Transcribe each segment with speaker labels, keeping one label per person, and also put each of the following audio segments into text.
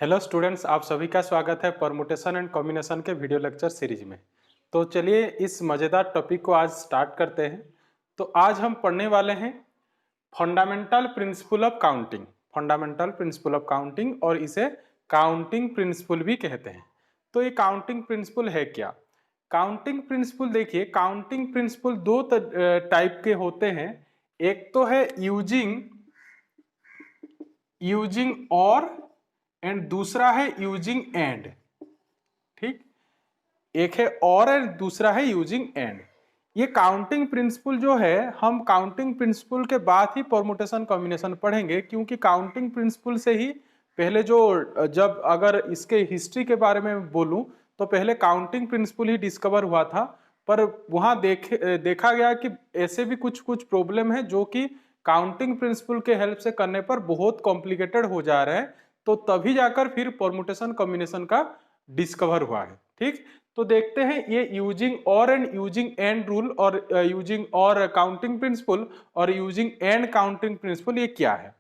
Speaker 1: Hello students, आप सभी का स्वागत है परमुटेशन एंड कॉम्बिनेशन के वीडियो लेक्चर सीरीज में। तो चलिए इस मज़ेदार टॉपिक को आज स्टार्ट करते हैं। तो आज हम पढ़ने वाले हैं fundamental principle of counting. Fundamental principle of counting, और इसे काउंटिंग प्रिंसिपल भी कहते हैं। तो ये काउंटिंग प्रिंसिपल है क्या? काउंटिंग प्रिंसिपल देखिए, काउंटिंग प्रिंसिपल दो टाइप के होते हैं। एक तो है यूजिंग और एंड दूसरा है यूजिंग एंड। ठीक, एक है और दूसरा है यूजिंग एंड। ये काउंटिंग प्रिंसिपल जो है, हम काउंटिंग प्रिंसिपल के बाद ही परमुटेशन कॉम्बिनेशन पढ़ेंगे, क्योंकि काउंटिंग प्रिंसिपल से ही पहले जब अगर इसके हिस्ट्री के बारे में बोलूं तो पहले काउंटिंग प्रिंसिपल ही डिस्कवर हुआ था। पर वहां देखा गया कि ऐसे भी कुछ कुछ प्रॉब्लम है जो कि काउंटिंग प्रिंसिपल के हेल्प से करने पर बहुत कॉम्प्लिकेटेड हो जा रहे हैं। तो तभी जाकर फिर परमुटेशन कॉम्बिनेशन का डिस्कवर हुआ है। ठीक, तो देखते हैं ये यूजिंग और एंड यूजिंग एंड रूल, और यूजिंग और काउंटिंग प्रिंसिपल और यूजिंग एंड काउंटिंग प्रिंसिपल ये क्या है।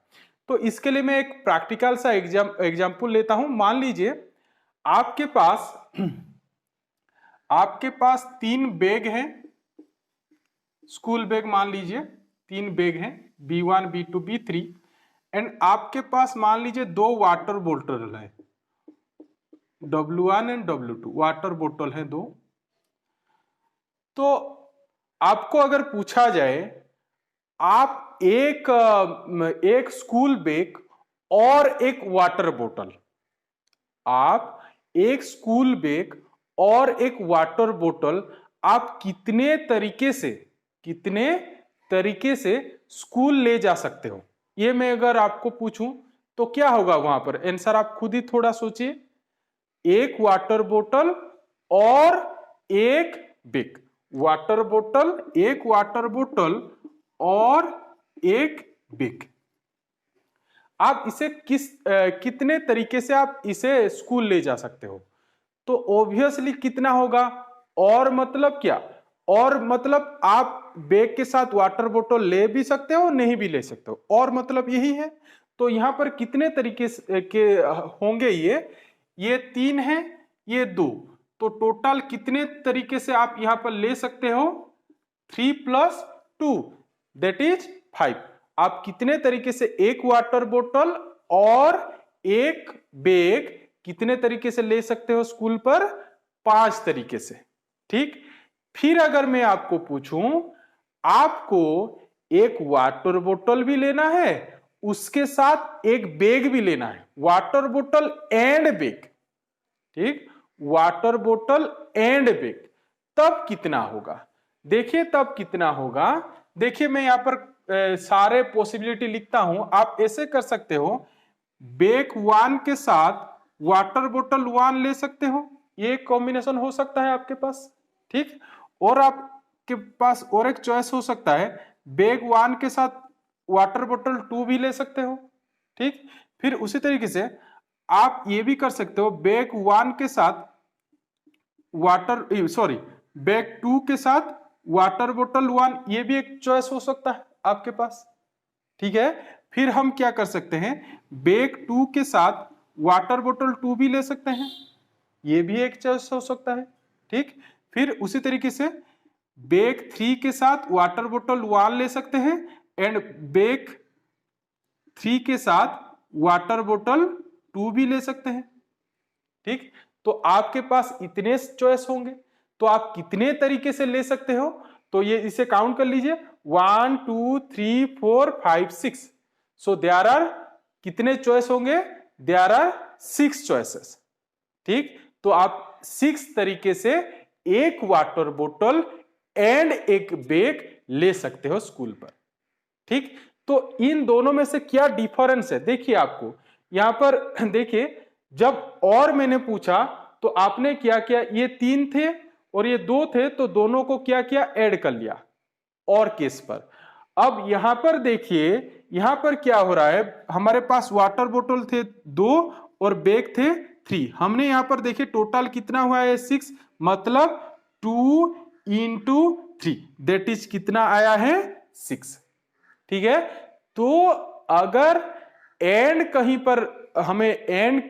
Speaker 1: तो इसके लिए मैं एक प्रैक्टिकल सा एग्जांपल लेता हूं। मान लीजिए आपके पास 3 बैग हैं, स्कूल बैग। मान लीजिए 3 बैग हैं, B1 B2 B3, एंड आपके पास मान लीजिए 2 वाटर बोतल है, W1 एंड W2 वाटर बोतल है 2। तो आपको अगर पूछा जाए, आप एक स्कूल बैग और एक वाटर बोतल, आप एक स्कूल बैग और एक वाटर बोतल आप कितने तरीके से स्कूल ले जा सकते हो? ये मैं अगर आपको पूछूं तो क्या होगा वहां पर आंसर? आप खुद ही थोड़ा सोचिए। एक वाटर बोतल और एक बैग, एक वाटर बोतल और एक बैग, आप इसे कितने तरीके से आप इसे स्कूल ले जा सकते हो? तो ऑब्वियसली कितना होगा? और मतलब क्या? और मतलब आप बैग के साथ वाटर बोतल ले भी सकते हो, नहीं भी ले सकते हो, और मतलब यही है। तो यहां पर कितने तरीके के होंगे? ये 3 है, ये 2, तो टोटल कितने तरीके से आप यहां पर ले सकते हो? 3 + 2 दैट इज 5। आप कितने तरीके से एक वाटर बोतल और एक बैग कितने तरीके से ले सकते हो स्कूल पर? 5 तरीके से। ठीक, फिर अगर मैं आपको पूछूं, आपको एक वाटर बोतल भी लेना है, उसके साथ एक बैग भी लेना है, वाटर बोतल एंड बैग। ठीक, वाटर बोतल एंड बैग, तब कितना होगा? देखिए तब कितना होगा। देखिए मैं यहां पर सारे पॉसिबिलिटी लिखता हूं। आप ऐसे कर सकते हो, बैग 1 के साथ वाटर बोतल 1 ले सकते हो, ये कॉम्बिनेशन हो सकता है आपके पास। ठीक, और आपके पास और एक चॉइस हो सकता है, बैग 1 के साथ वाटर बोतल 2 भी ले सकते हो। ठीक, फिर उसी तरीके से आप ये भी कर सकते हो, बैग 1 के साथ बैग 2 के साथ वाटर बोतल 1, ये भी एक चॉइस हो सकता है आपके पास। ठीक है, फिर हम क्या कर सकते हैं, बैग 2 के साथ वाटर बोतल 2 भी ले सकते हैं, ये भी एक चॉइस हो सकता है। ठीक, फिर उसी तरीके से बैग 3 के साथ वाटर बोतल 1 ले सकते हैं, एंड बैग 3 के साथ वाटर बोतल 2 भी ले सकते हैं। ठीक, तो आपके पास इतने चॉइस होंगे, तो आप कितने तरीके से ले सकते हो? तो ये इसे काउंट कर लीजिए, 1 2 3 4 5 6। सो देयर आर कितने चॉइस होंगे? There are 6 choices. ठीक, तो आप 6 तरीके से एक वाटर बोतल एंड एक बैग ले सकते हो स्कूल पर। ठीक, तो इन दोनों में से क्या डिफरेंस है? देखिए आपको यहां पर देखिए, जब और मैंने पूछा तो आपने क्या किया, ये 3 थे और ये 2 थे, तो दोनों को क्या किया? ऐड कर लिया और केस पर। अब यहां पर देखिए, यहां पर क्या हो रहा है, हमारे पास वाटर बोतल थे 2 और बैग थे 3। हमने यहां पर देखिए टोटल कितना हुआ है? 6, मतलब 2 × 3 दैट इज कितना आया है? 6। ठीक है, तो अगर एंड कहीं पर हमें एंड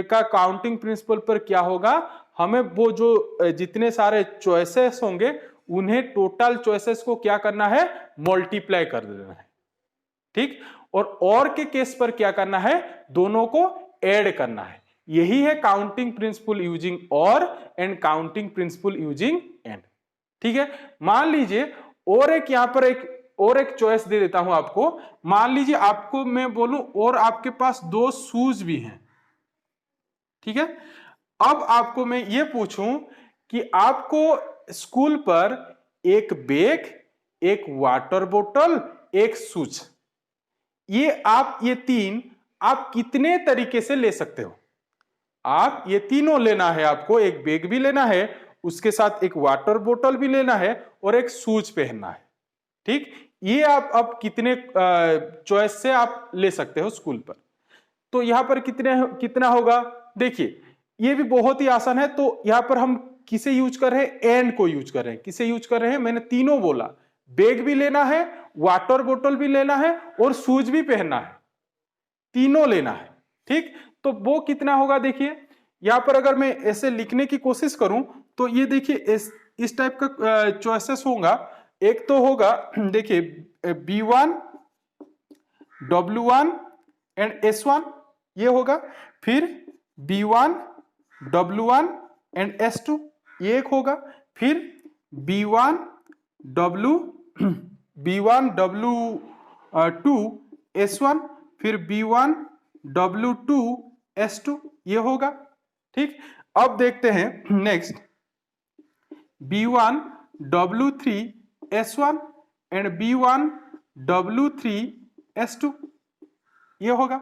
Speaker 1: का काउंटिंग प्रिंसिपल पर क्या होगा, हमें वो जो जितने सारे चॉइसेस होंगे उन्हें टोटल चॉइसेस को क्या करना है, मल्टीप्लाई कर देना है, ठीक। और के केस पर क्या करना है, दोनों को ऐड करना है। यही है काउंटिंग प्रिंसिपल यूजिंग और and counting principle using and, ठीक है। मान लीजिए और एक यहां पर एक चॉइस दे देता हूं आपको। मान लीजिए आपको मैं बोलूं और आपके पास 2 शूज भी हैं, ठीक है। अब आपको मैं ये पूछूं कि आपको स्कूल पर एक बैग, एक वाटर बोतल, एक शूज, ये 3 आप कितने तरीके से ले सकते हो। आप ये तीनों लेना है, आपको एक बैग भी लेना है, उसके साथ एक वाटर बोतल भी लेना है और एक शूज पहनना है, ठीक। ये आप अब कितने चॉइस से आप ले सकते हो स्कूल पर। तो यहां पर कितना होगा, देखिए ये भी बहुत ही आसान है। तो यहां पर हम किसे यूज कर रहे हैं, एंड को यूज कर रहे हैं। किसे यूज कर रहे हैं, मैंने तीनों बोला, बैग भी लेना है, वाटर बोतल भी लेना है और शूज भी पहनना है, तीनों लेना है, ठीक। तो वो कितना होगा, देखिए यहां पर अगर मैं ऐसे लिखने की कोशिश करूं तो ये देखिए इस टाइप का चॉइसेस होगा। एक तो होगा देखिए B1, W1 एंड S1 ये होगा, फिर B1, W1 एंड S2 ये एक होगा, फिर B1 W2 S1, फिर B1 W2 S2 ये होगा, ठीक। अब देखते हैं next B1 W3 S1 and B1 W3 S2 ये होगा।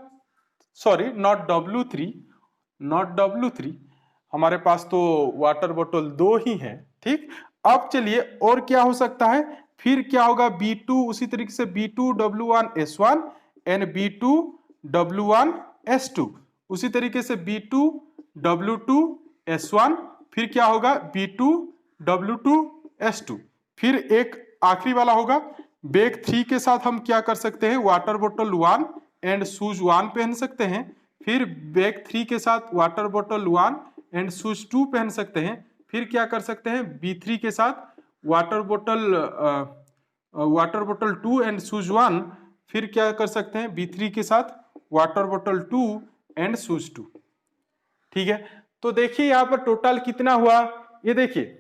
Speaker 1: सॉरी नॉट W3, हमारे पास तो वाटर बोतल 2 ही है, ठीक। अब चलिए और क्या हो सकता है, फिर क्या होगा B2, उसी तरीके से B2 W1 S1 and B2 W1 S2, उसी तरीके से B2 W2 S1, फिर क्या होगा B2 W2 S2, फिर एक आखिरी वाला होगा बैग 3 के साथ हम क्या कर सकते हैं, वाटर बोतल 1 एंड शूज 1 पहन सकते हैं, फिर बैग 3 के साथ वाटर बोतल 1 एंड शूज 2 पहन सकते हैं, फिर क्या कर सकते हैं B3 के साथ वाटर बोतल 2 एंड शूज 1, फिर क्या कर सकते हैं B3 के साथ वाटर बोतल 2 एंड शूज 2, ठीक है। तो देखिए यहां पर टोटल कितना हुआ, ये देखिए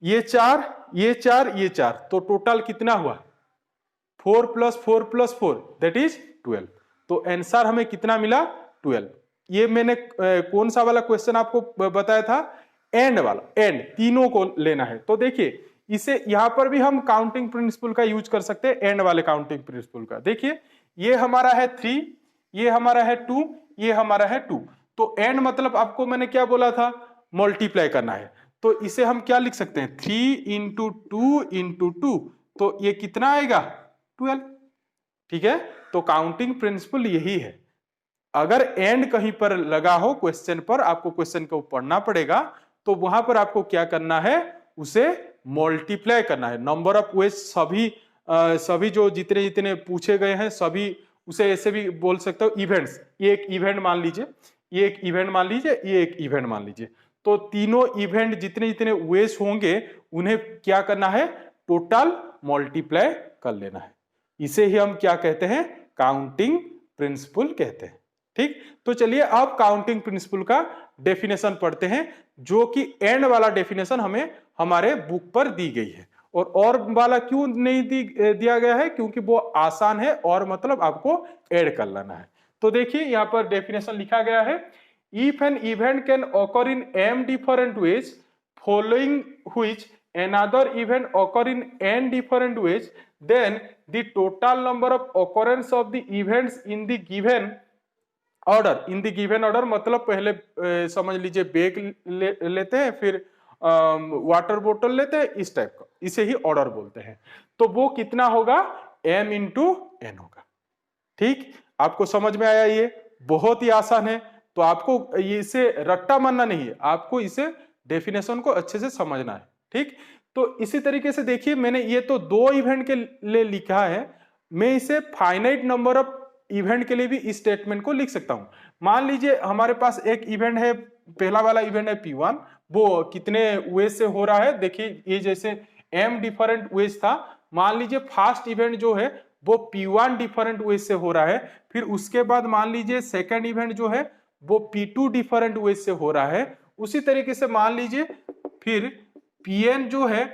Speaker 1: ये 4 ये 4 ये 4, तो टोटल कितना हुआ 4 + 4 + 4 दैट इज 12। तो आंसर हमें कितना मिला 12। ये मैंने कौन सा वाला क्वेश्चन आपको बताया था, एंड वाला, एंड तीनों को लेना है। तो देखिए इसे यहां पर भी हम काउंटिंग प्रिंसिपल का यूज कर सकते हैं, एंड वाले काउंटिंग प्रिंसिपल का। देखिए ये हमारा है 3, ये हमारा है 2, ये हमारा है 2। तो एंड मतलब आपको मैंने क्या बोला था, मल्टीप्लाई करना है। तो इसे हम क्या लिख सकते हैं 3 × 2 × 2, तो ये कितना आएगा 12, ठीक है। तो काउंटिंग प्रिंसिपल यही है। अगर एंड कहीं पर लगा हो क्वेश्चन पर, आपको क्वेश्चन को पढ़ना पड़ेगा, तो वहां पर आपको क्या करना है, उसे मल्टीप्लाई करना है। नंबर ऑफ वेज सभी जो जितने जितने पूछे गए हैं सभी, उसे ऐसे भी बोल सकते हो इवेंट्स। ये एक इवेंट मान लीजिए, ये एक इवेंट मान लीजिए, ये एक इवेंट मान लीजिए। तो तीनों इवेंट जितने जितने वेज होंगे उन्हें क्या करना है, टोटल मल्टीप्लाई कर लेना है। इसे ही हम क्या कहते हैं, काउंटिंग प्रिंसिपल कहते हैं, ठीक। तो चलिए अब काउंटिंग प्रिंसिपल का डेफिनेशन पढ़ते हैं, जो कि एंड वाला डेफिनेशन हमें हमारे बुक पर दी गई है। और वाला क्यों नहीं दिया गया है, क्योंकि वो आसान है, और मतलब आपको ऐड कर लेना है। तो देखिए यहां पर डेफिनेशन लिखा गया है, if an event can occur in m different ways following which another event occur in n different ways, then the total number of occurrence of the events in the given order मतलब पहले समझ लीजिए bag लेते हैं, फिर water बोतल लेते हैं, इस टाइप का, इसे ही ऑर्डर बोलते हैं। तो वो कितना होगा, m × n होगा, ठीक। आपको समझ में आया, ये बहुत ही आसान है। तो आपको इसे रट्टा मानना नहीं है, आपको इसे डेफिनेशन को अच्छे से समझना है, ठीक। तो इसी तरीके से देखिए मैंने ये तो 2 इवेंट के लिए लिखा है, मैं इसे फाइनाइट नंबर ऑफ इवेंट के लिए भी इस स्टेटमेंट को लिख सकता हूं। मान लीजिए हमारे पास एक इवेंट है, पहला वाला इवेंट है P1, वो कितने वेज से हो रहा है, देखिए ये जैसे m डिफरेंट वेज था, मान लीजिए फर्स्ट इवेंट जो है वो P1 डिफरेंट वेज से हो रहा है, फिर उसके बाद मान लीजिए सेकंड इवेंट जो है वो P2 डिफरेंट वेज से हो रहा है। उसी तरीके से मान लीजिए फिर Pn जो है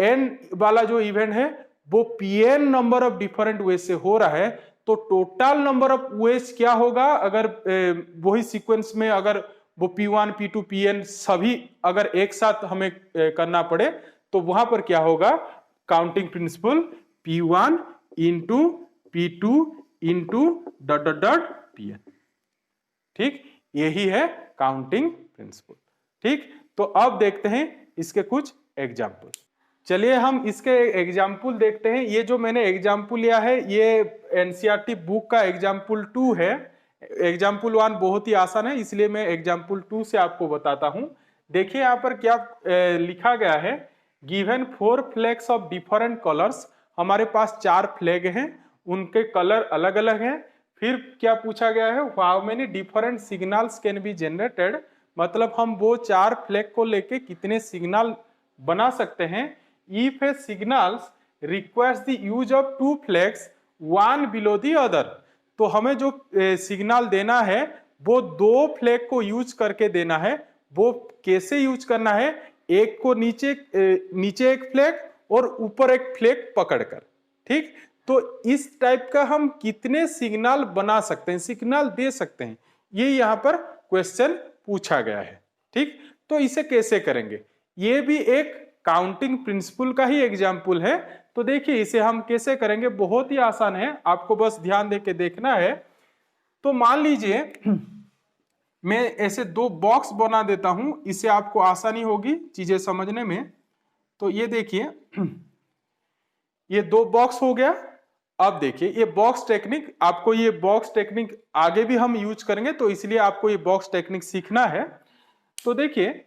Speaker 1: n वाला जो इवेंट है वो Pn number of different ways से हो रहा है। तो टोटल नंबर ऑफ वेज क्या होगा, अगर वही सीक्वेंस में अगर वो P1 P2 Pn सभी अगर एक साथ हमें करना पड़े तो वहां पर क्या होगा, counting principle P1 into P2 into dot dot dot Pn। ठीक, यही है काउंटिंग प्रिंसिपल। ठीक, तो अब देखते हैं इसके कुछ एग्जाम्पल। चलिए हम इसके एग्जाम्पल देखते हैं। ये जो मैंने एग्जाम्पल लिया है ये एनसीईआरटी बुक का एग्जाम्पल 2 है। एग्जाम्पल 1 बहुत ही आसान है, इसलिए मैं एग्जाम्पल 2 से आपको बताता हूं। देखिए यहाँ पर क्या लिखा गया है, given 4 flags of different colours. हमारे पास 4 फ्लैग हैं, उनके कलर अलग अलग हैं। फिर क्या पूछा गया है, how many different signals can be generated, मतलब हम वो 4 फ्लैग को लेके कितने सिग्नल बना सकते हैं। If a signals requires the use of 2 flags, one below the other, तो हमें जो सिग्नल देना है वो 2 फ्लैग को यूज करके देना है। वो कैसे यूज करना है, एक को नीचे एक फ्लैग और ऊपर एक फ्लैग पकड़कर। ठीक, तो इस टाइप का हम कितने सिग्नल बना सकते हैं, सिग्नल दे सकते हैं, ये यहाँ पर क्वेश्चन पूछा गया है। ठीक, तो इसे कैसे करेंगे, ये भी एक काउंटिंग प्रिंसिपल का ही एग्जाम्पल है। तो देखिए इसे हम कैसे करेंगे, बहुत ही आसान है, आपको बस ध्यान देके देखना है। तो मान लीजिए मैं ऐसे 2 बॉक्स बना देता हूं, इससे आपको आसानी होगी चीजें समझने में। तो ये देखिए ये 2 बॉक्स हो गया। अब देखिए ये बॉक्स टेक्निक, आपको ये बॉक्स टेक्निक आगे भी हम यूज करेंगे, तो इसलिए आपको ये बॉक्स टेक्निक सीखना है। तो देखिए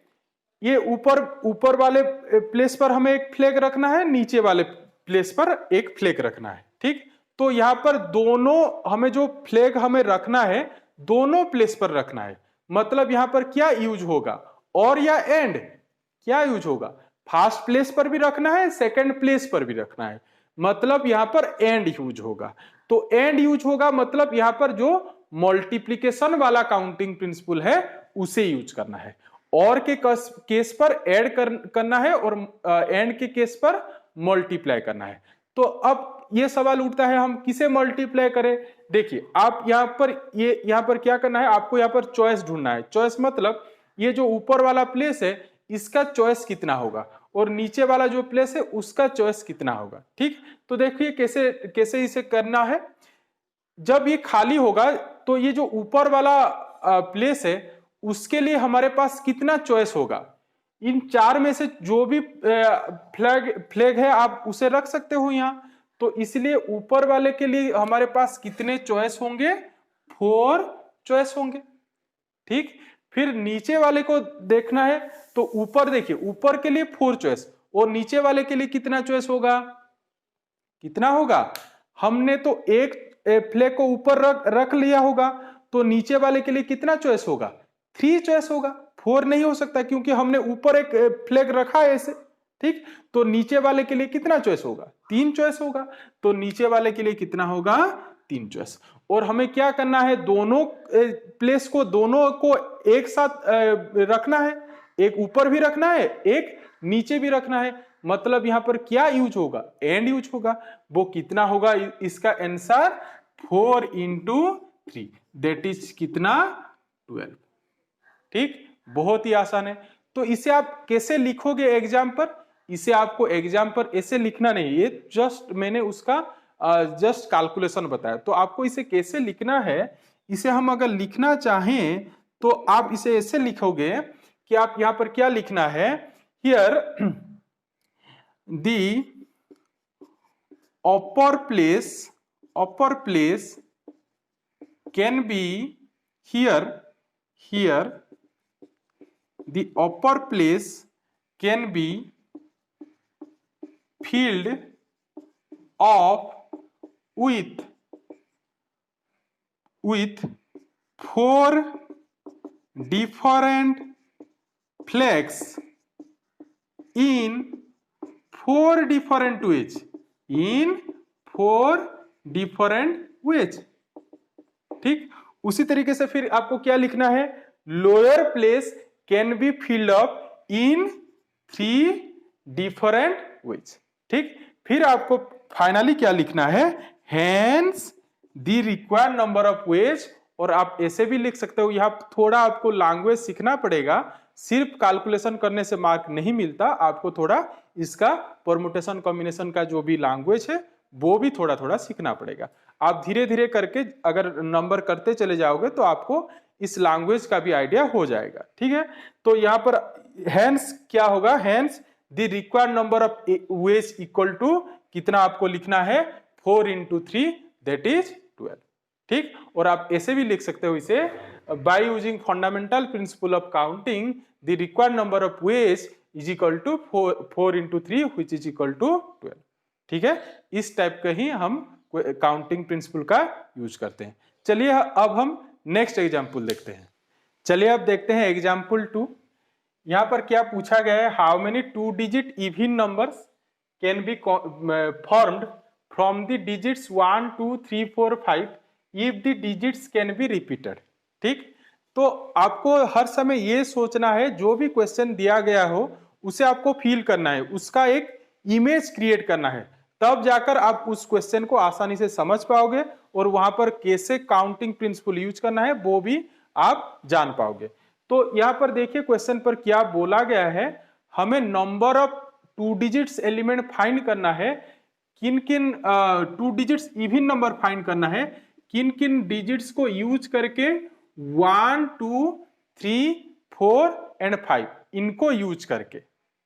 Speaker 1: ये ऊपर वाले प्लेस पर हमें एक फ्लैग रखना है, नीचे वाले प्लेस पर एक फ्लैग रखना है। ठीक, तो यहां पर दोनों हमें जो फ्लैग हमें रखना है दोनों प्लेस पर रखना है। मतलब यहां पर क्या यूज होगा, और या एंड क्या यूज होगा, फर्स्ट प्लेस पर भी रखना है, सेकंड प्लेस पर भी रखना है, मतलब यहां पर एंड यूज होगा। तो एंड यूज होगा मतलब यहां पर जो मल्टीप्लीकेशन वाला काउंटिंग प्रिंसिपल है उसे यूज करना है, और के केस पर ऐड करना है और एंड के केस पर मल्टीप्लाई करना है। तो अब ये सवाल उठता है हम किसे मल्टीप्लाई करें। देखिए आप यहां पर क्या करना है, आपको यहां पर चॉइस ढूंढना है। चॉइस मतलब ये जो ऊपर वाला प्लेस है इसका चॉइस कितना होगा और नीचे वाला जो प्लेस है उसका चॉइस कितना होगा। ठीक, तो देखिए कैसे कैसे इसे करना है। जब ये खाली होगा तो ये जो ऊपर वाला प्लेस है उसके लिए हमारे पास कितना चॉइस होगा, इन 4 में से जो भी फ्लैग है आप उसे रख सकते हो यहां। तो इसलिए ऊपर वाले के लिए हमारे पास कितने चॉइस होंगे, 4 चॉइस होंगे। ठीक, फिर नीचे वाले को देखना है, तो ऊपर देखिए ऊपर के लिए 4 चॉइस और नीचे वाले के लिए कितना चॉइस होगा, कितना होगा, हमने तो एक फ्लैग को ऊपर रख लिया होगा, तो नीचे वाले के लिए कितना चॉइस होगा, 3 चॉइस होगा। 4 नहीं हो सकता क्योंकि हमने ऊपर एक फ्लैग रखा है ऐसे। ठीक, तो नीचे वाले के लिए कितना चॉइस होगा, 3 चॉइस होगा। तो नीचे वाले के लिए कितना होगा, 3 चॉइस। और हमें क्या करना है, दोनों प्लेस को दोनों को एक साथ रखना है, एक ऊपर भी रखना है एक नीचे भी रखना है। मतलब यहां पर क्या यूज होगा, एंड यूज होगा। वो कितना होगा, इसका आंसर 4 इंटू 3 दैट इज कितना, 12। ठीक, बहुत ही आसान है। तो इसे आप कैसे लिखोगे एग्जाम पर, इसे आपको एग्जाम पर ऐसे लिखना नहीं, ये जस्ट मैंने उसका जस्ट कैलकुलेशन बताया। तो आपको इसे कैसे लिखना है, इसे हम अगर लिखना चाहें तो आप इसे ऐसे लिखोगे कि आप यहां पर क्या लिखना है, here the upper place can be here the upper place can be filled up with 4 different flags in 4 different ways, in 4 different ways। ठीक, उसी तरीके से फिर आपको क्या लिखना है, lower place can be filled up in 3 different ways. ठीक, फिर आपको फाइनली क्या लिखना है, hence the required number of veg. और आप ऐसे भी लिख सकते हो, यहां थोड़ा आपको लैंग्वेज सीखना पड़ेगा, सिर्फ कैलकुलेशन करने से मार्क नहीं मिलता, आपको थोड़ा इसका परमुटेशन कॉम्बिनेशन का जो भी लैंग्वेज है वो भी थोड़ा थोड़ा सीखना पड़ेगा। आप धीरे धीरे करके अगर नंबर करते चले जाओगे तो आपको इस लैंग्वेज का भी आइडिया हो जाएगा। ठीक है, तो यहाँ पर हेंस क्या होगा, hence the required number of ways equal to कितना आपको लिखना है, 4 into 3 दैट इज 12। ठीक, और आप ऐसे भी लिख सकते हो इसे, by using fundamental principle of counting the required number of ways is equal to 4 into 3 which is equal to 12। ठीक है, इस टाइप का ही हम काउंटिंग प्रिंसिपल का यूज करते हैं। चलिए अब हम नेक्स्ट एग्जांपल देखते हैं। चलिए अब देखते हैं एग्जांपल 2। यहां पर क्या पूछा गया है, how many 2 digit even numbers can be formed from the digits 1 2 3 4 5 if the digits can be repeated. ठीक, तो आपको हर समय ये सोचना है, जो भी क्वेश्चन दिया गया हो उसे आपको फील करना है, उसका एक इमेज क्रिएट करना है, तब जाकर आप उस क्वेश्चन को आसानी से समझ पाओगे और वहां पर कैसे काउंटिंग प्रिंसिपल यूज करना है वो भी आप जान पाओगे। तो यहां पर देखिए क्वेश्चन पर क्या बोला गया है, हमें number of 2 digits element find करना है, किन किन 2 डिजिट्स इवन नंबर फाइंड करना है, किन किन डिजिट्स को यूज करके 1 2 3 4 एंड 5 इनको यूज करके।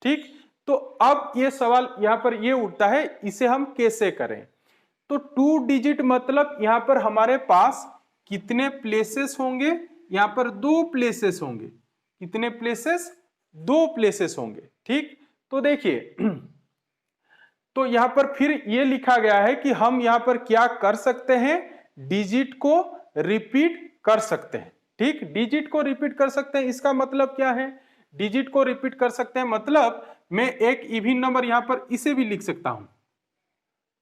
Speaker 1: ठीक, तो अब ये सवाल यहां पर ये उठता है, इसे हम कैसे करें। तो 2 डिजिट मतलब यहां पर हमारे पास कितने प्लेसेस होंगे, यहां पर 2 प्लेसेस होंगे। कितने प्लेसेस, 2 प्लेसेस होंगे। ठीक, तो देखिए तो यहां पर फिर ये लिखा गया है कि हम यहां पर क्या कर सकते हैं, डिजिट को रिपीट कर सकते हैं। ठीक, डिजिट को रिपीट कर सकते हैं, इसका मतलब क्या है, डिजिट को रिपीट कर सकते हैं मतलब मैं एक इवन नंबर यहां पर इसे भी लिख सकता हूं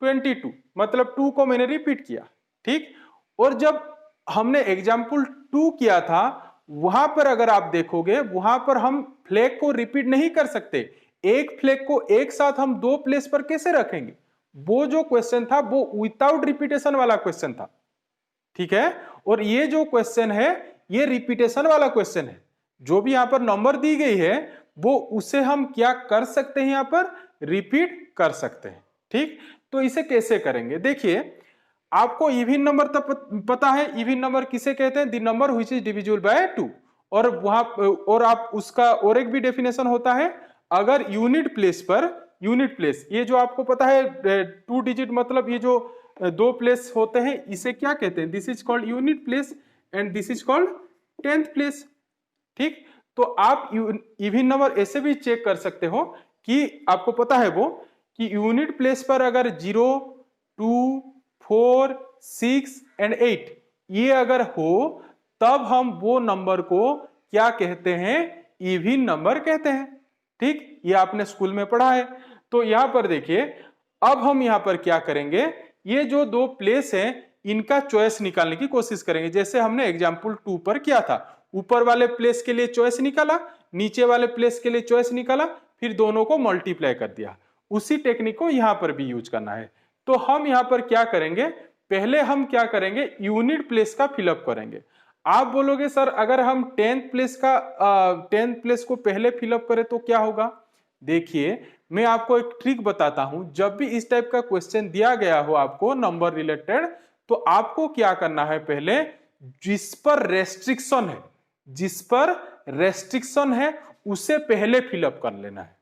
Speaker 1: 22, मतलब 2 को मैंने रिपीट किया। ठीक, और जब हमने एग्जाम्पल 2 किया था वहां पर अगर आप देखोगे वहां पर हम फ्लैग को रिपीट नहीं कर सकते, एक फ्लैग को एक साथ हम 2 प्लेस पर कैसे रखेंगे, वो जो क्वेश्चन था वो विदाउट रिपीटेशन वाला क्वेश्चन था। ठीक है, और ये जो क्वेश्चन है ये रिपीटेशन वाला क्वेश्चन है, जो भी यहां पर नंबर दी गई है वो उसे हम क्या कर सकते हैं, यहां पर रिपीट कर सकते हैं। ठीक, तो इसे कैसे करेंगे, देखिए आपको इवन नंबर तब पता है, इवन नंबर किसे कहते हैं, the number which is divisible by 2। और वहां और आप उसका और एक भी डेफिनेशन होता है, अगर यूनिट प्लेस पर, यूनिट प्लेस ये जो आपको पता है 2 डिजिट मतलब ये जो 2 प्लेस होते हैं इसे क्या कहते हैं, this is called unit place and this is called 10th place. ठीक, तो आप इवन नंबर ऐसे भी चेक कर सकते हो कि आपको पता है वो कि यूनिट प्लेस पर अगर 0 2 4 6 एंड 8 ये अगर हो तब हम वो नंबर को क्या कहते हैं, इवन नंबर कहते हैं। ठीक, ये आपने स्कूल में पढ़ा है। तो यहां पर देखिए अब हम यहां पर क्या करेंगे, ये जो 2 प्लेस हैं इनका चॉइस निकालने की कोशिश करेंगे, जैसे हमने एग्जाम्पल 2 पर किया था। ऊपर वाले प्लेस के लिए चॉइस निकाला, नीचे वाले प्लेस के लिए चॉइस निकाला, फिर दोनों को मल्टीप्लाई कर दिया। उसी टेक्निक को यहां पर भी यूज करना है। तो हम यहां पर क्या करेंगे, पहले हम क्या करेंगे, यूनिट प्लेस का फिलअप करेंगे। आप बोलोगे सर अगर हम 10th प्लेस को पहले फिलअप करें तो क्या होगा, देखिए मैं आपको एक ट्रिक बताता हूं, जब भी इस टाइप का क्वेश्चन दिया गया हो आपको नंबर रिलेटेड, तो आपको क्या करना है, पहले जिस पर रेस्ट्रिक्शन है, जिस पर रेस्ट्रिक्शन है उसे पहले फिलअप कर लेना है।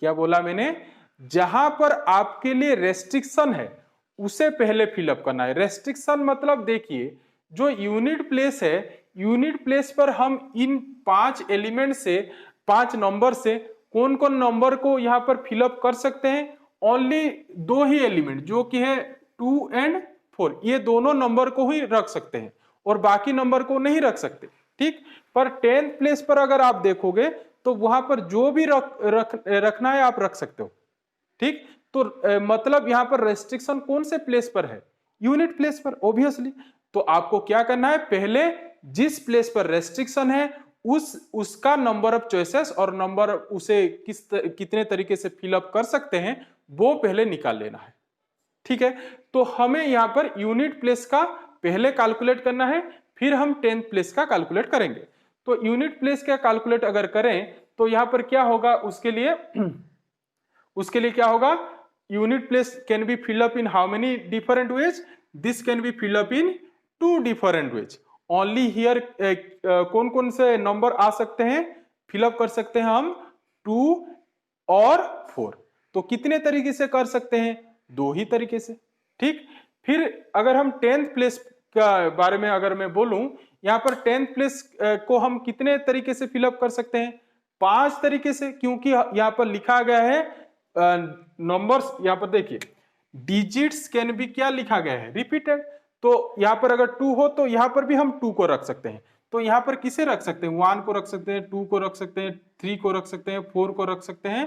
Speaker 1: क्या बोला मैंने, जहां पर आपके लिए रेस्ट्रिक्शन है उसे पहले फिलअप करना है। रेस्ट्रिक्शन मतलब देखिए जो यूनिट प्लेस है, यूनिट प्लेस पर हम इन 5 एलिमेंट से, 5 नंबर से कौन कौन नंबर को यहां पर फिलअप कर सकते हैं, ओनली 2 ही एलिमेंट जो कि है 2 एंड 4, ये दोनों नंबर को ही रख सकते हैं। और बाकी नंबर को नहीं रख सकते, ठीक। पर 10th प्लेस पर अगर आप देखोगे तो वहां पर जो भी रखना है आप रख सकते हो, ठीक। तो मतलब यहां पर रेस्ट्रिक्शन कौन से प्लेस पर है, यूनिट प्लेस पर ऑब्वियसली। तो आपको क्या करना है, पहले जिस प्लेस पर रेस्ट्रिक्शन है उसका नंबर ऑफ चॉइसेस और नंबर उसे कितने तरीके से फिलअप कर सकते हैं वो पहले निकाल लेना है, ठीक है। तो हमें यहां पर यूनिट प्लेस का पहले कैलकुलेट करना है, फिर हम 10th प्लेस का कैलकुलेट करेंगे। तो यूनिट प्लेस का कैलकुलेट अगर करें तो यहां पर क्या होगा, उसके लिए क्या होगा, unit place can be fill up in how many different ways, this can be fill up in 2 different ways only here. कौन कौन से नंबर आ सकते हैं, फिलअप कर सकते हैं हम 2 और 4। तो कितने तरीके से कर सकते हैं, 2 ही तरीके से, ठीक। फिर अगर हम 10th प्लेस का बारे में अगर मैं बोलूं, यहां पर 10th प्लेस को हम कितने तरीके से फिलअप कर सकते हैं, 5 तरीके से, क्योंकि यहां पर लिखा गया है नंबर्स, यहां पर देखिए डिजिट्स कैन बी क्या लिखा गया है, रिपीटेड। तो यहां पर अगर 2 हो तो यहां पर भी हम 2 को रख सकते हैं। तो यहां पर किसे रख सकते हैं, 1 को रख सकते हैं, 2 को रख सकते हैं, 3 को रख सकते हैं, 4 को रख सकते हैं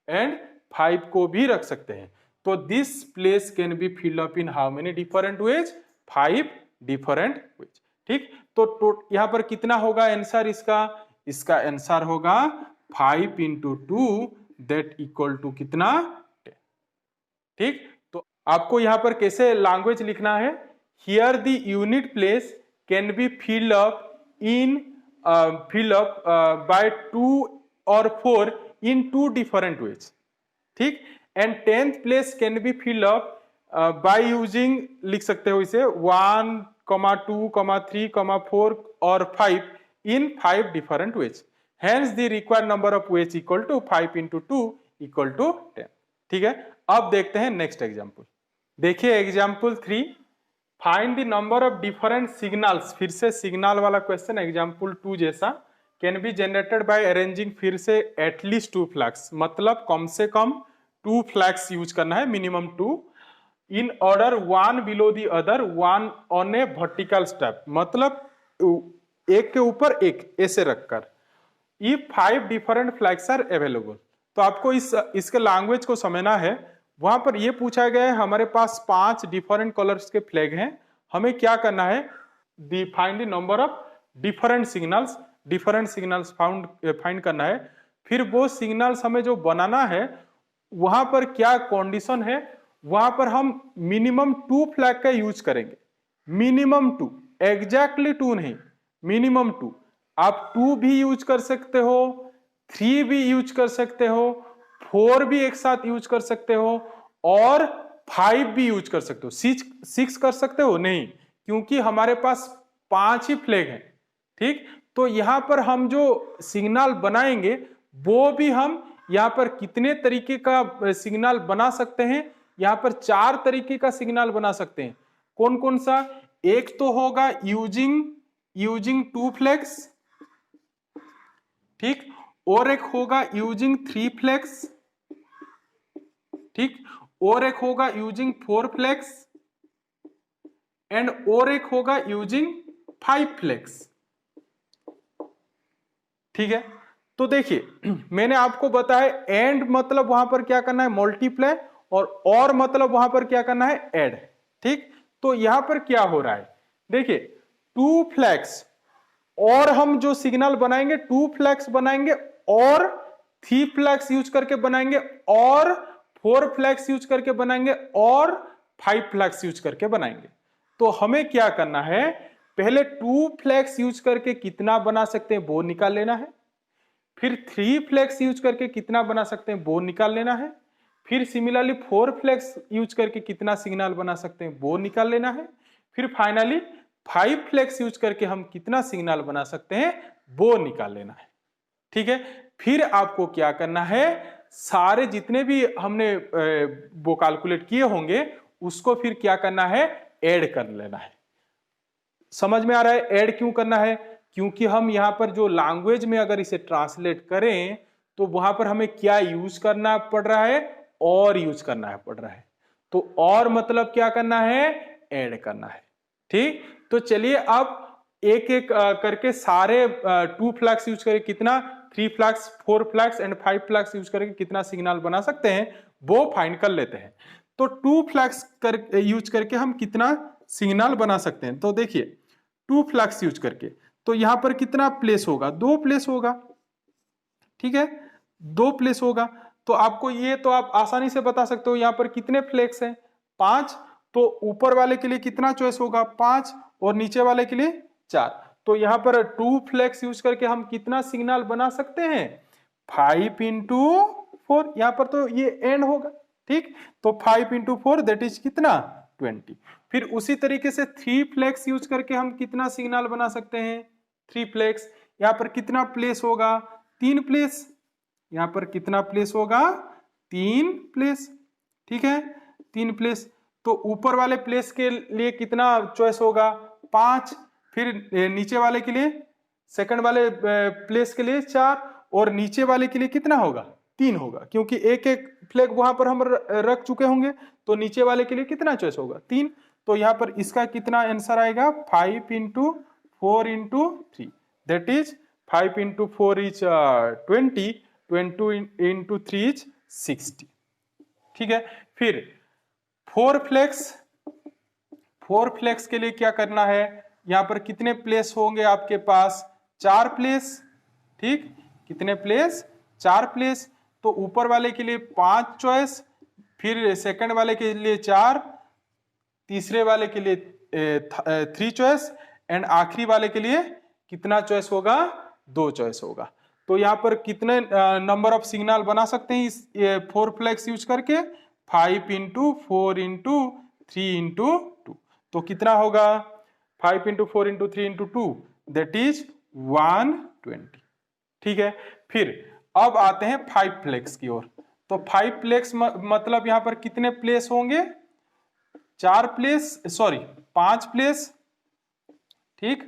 Speaker 1: एंड 5 को भी रख सकते हैं। तो this place can be fill up in how many different ways, 5 different ways, ठीक। तो यहां पर कितना होगा आंसर इसका आंसर होगा 5 into 2 दैट इक्वल टू कितना, 10, ठीक। तो आपको यहां पर कैसे लैंग्वेज लिखना है, here the unit place can be fill up by 2 और 4 इन 2 डिफरेंट वेज, ठीक। And 10th place can be fill up by using, लिख सकते हो इसे 1, 2, 3, 4 और 5 इन 5 different veg, hence the required number of ways equal to 5 into 2 equal to 10, ठीक है। अब देखते हैं नेक्स्ट एग्जांपल। देखिए example 3, find the number of different signals, फिर से सिग्नल वाला क्वेश्चन एग्जांपल 2 जैसा, can be generated by arranging, फिर से एटलीस्ट 2 फ्लैग्स, मतलब कम से कम 2 फ्लैग्स यूज करना है, minimum 2, in order 1 below the other, 1 on a vertical step, मतलब एक के ऊपर एक ऐसे रखकर, if 5 different flags are available. तो आपको इसके लैंग्वेज को समझना है। वहां पर यह पूछा गया है हमारे पास 5 डिफरेंट कलर्स के फ्लैग हैं, हमें क्या करना है, find the number of different signals find करना है। फिर वो सिग्नल्स हमें जो बनाना है वहां पर क्या कंडीशन है, वहां पर हम मिनिमम 2 फ्लैग का यूज करेंगे, मिनिमम 2, एग्जैक्टली 2 नहीं, मिनिमम 2। आप 2 भी यूज कर सकते हो, 3 भी यूज कर सकते हो, 4 भी एक साथ यूज कर सकते हो और 5 भी यूज कर सकते हो। 6 कर सकते हो नहीं, क्योंकि हमारे पास 5 ही फ्लैग हैं, ठीक। तो यहां पर हम जो सिग्नल बनाएंगे वो भी हम यहां पर कितने तरीके का सिग्नल बना सकते हैं, यहां पर 4 तरीके का सिग्नल बना सकते हैं। कौन कौन सा, एक तो होगा यूजिंग 2 फ्लैग्स, ठीक, और एक होगा यूजिंग 3 फ्लैग्स, ठीक, और एक होगा यूजिंग 4 फ्लैग्स एंड और एक होगा यूजिंग 5 फ्लैग्स, ठीक है। तो देखिए मैंने आपको बताया एंड मतलब वहां पर क्या करना है, मल्टीप्लाई, और मतलब वहां पर क्या करना है, ऐड, ठीक। तो यहां पर क्या हो रहा है, देखिए 2 फ्लैग्स और हम जो सिग्नल बनाएंगे 2 फ्लैग्स बनाएंगे और 3 फ्लैग्स यूज करके बनाएंगे और 4 फ्लैग्स यूज करके बनाएंगे और 5 फ्लैग्स यूज करके बनाएंगे। तो हमें क्या करना है, पहले 2 फ्लैग्स यूज करके कितना बना सकते हैं वो निकाल लेना है, फिर 3 फ्लैग्स यूज करके कितना बना सकते हैं वो निकाल लेना है, फिर सिमिलरली 4 फ्लैग्स यूज करके कितना सिग्नल बना सकते हैं वो निकाल लेना है, फिर फाइनली 5 फ्लैग्स यूज करके हम कितना सिग्नल बना सकते हैं वो निकाल लेना है, ठीक है। फिर आपको क्या करना है, सारे जितने भी हमने वो कैलकुलेट किए होंगे उसको फिर क्या करना है, ऐड कर लेना है। समझ में आ रहा है ऐड क्यों करना है, क्योंकि हम यहां पर जो लैंग्वेज में अगर इसे ट्रांसलेट करें तो वहां पर हमें क्या यूज करना पड़ रहा है, और यूज करना पड़ रहा है। तो और मतलब क्या करना है, ऐड करना है, ठीक, तो चलिए अब एक एक करके सारे 2 फ्लैग्स यूज करके कितना, 3 flags, 4 flags and 5 flags use करके कितना सिग्नल बना सकते हैं वो फाइंड कर लेते हैं। तो 2 फ्लैग्स यूज करके हम कितना सिग्नल बना सकते हैं, तो देखिए 2 फ्लैग्स यूज करके तो यहां पर कितना प्लेस होगा, 2 प्लेस होगा, ठीक है, 2 प्लेस होगा। तो आपको ये तो आप आसानी से बता सकते हो यहाँ पर कितने फ्लैग्स हैं, 5, तो ऊपर वाले के लिए कितना चॉइस होगा 5 और नीचे वाले के लिए 4। तो यहाँ पर 2 फ्लैग्स यूज करके हम कितना सिग्नल बना सकते हैं 5 इंटू 4, यहाँ पर तो ये एंड होगा, ठीक, तो 5 इंटू 4 दैट इज कितना 20। फिर उसी तरीके से 3 फ्लैग्स यूज करके हम कितना सिग्नल बना सकते हैं 3 फ्लैग्स, यहाँ पर कितना प्लेस होगा 3 प्लेस, यहाँ पर कितना प्लेस होगा 3 प्लेस, ठीक है 3 प्लेस। तो ऊपर वाले प्लेस के लिए कितना चॉइस होगा 5, फिर नीचे वाले के लिए, सेकंड वाले प्लेस के लिए 4 और नीचे वाले के लिए कितना होगा 3 होगा, क्योंकि एक एक फ्लैग वहां पर हम रख चुके होंगे, तो नीचे वाले के लिए कितना चॉइस होगा 3। तो यहाँ पर इसका कितना आंसर आएगा 5 into 4 into 3 that is 5 into 4 is 20, 20 into 3 is 60, ठीक है। फिर 4 फ्लैग्स के लिए क्या करना है, यहां पर कितने प्लेस होंगे आपके पास 4 प्लेस, ठीक, कितने प्लेस 4 प्लेस। तो ऊपर वाले के लिए 5 चॉइस, फिर सेकंड वाले के लिए 4, तीसरे वाले के लिए 3 चॉइस एंड आखिरी वाले के लिए कितना चॉइस होगा 2 चॉइस होगा। तो यहाँ पर कितने नंबर ऑफ सिग्नल बना सकते हैं इस 4 फ्लैग्स यूज करके 5 इंटू 4 इंटू 3 इंटू 2, तो कितना होगा 5 into 4 into 3 into 2 that is 120, ठीक है। फिर अब आते हैं 5 फ्लैग्स की ओर। तो 5 फ्लैग्स मतलब यहां पर कितने प्लेस होंगे 4 प्लेस, सॉरी 5 प्लेस, ठीक,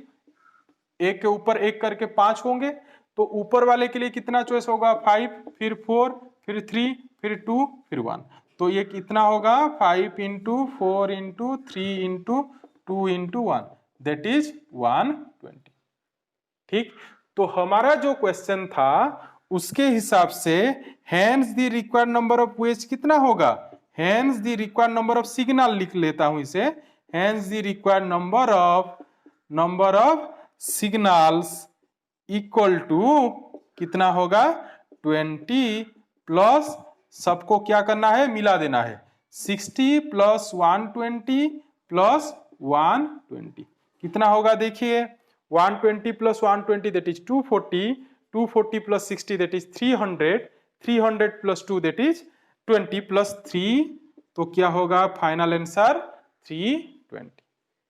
Speaker 1: एक के ऊपर एक करके 5 होंगे। तो ऊपर वाले के लिए कितना चॉइस होगा 5, फिर 4, फिर 3, फिर 2, फिर 1। तो ये कितना होगा 5 into 4 into 3 into 2 into 1 that is 120, ठीक। तो हमारा जो क्वेश्चन था उसके हिसाब से hence the required number of ways कितना होगा, hence the required number of signal लिख लेता हूं इसे, hence the required number of signals equal to कितना होगा 20 प्लस, सबको क्या करना है मिला देना है 60 प्लस 120 प्लस 120 कितना होगा देखिए 120 plus 120 that is 240, 240 plus 60 that is 300, 300 plus 2 that is 20 plus 3, तो क्या होगा फाइनल आंसर 320,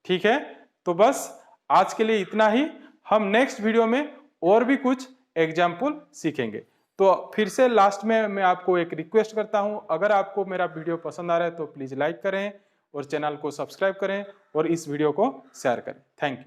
Speaker 1: ठीक है। तो बस आज के लिए इतना ही, हम नेक्स्ट वीडियो में और भी कुछ एग्जाम्पल सीखेंगे। तो फिर से लास्ट में मैं आपको एक रिक्वेस्ट करता हूं, अगर आपको मेरा वीडियो पसंद आ रहा है तो प्लीज लाइक करें और चैनल को सब्सक्राइब करें और इस वीडियो को शेयर करें। Thank you.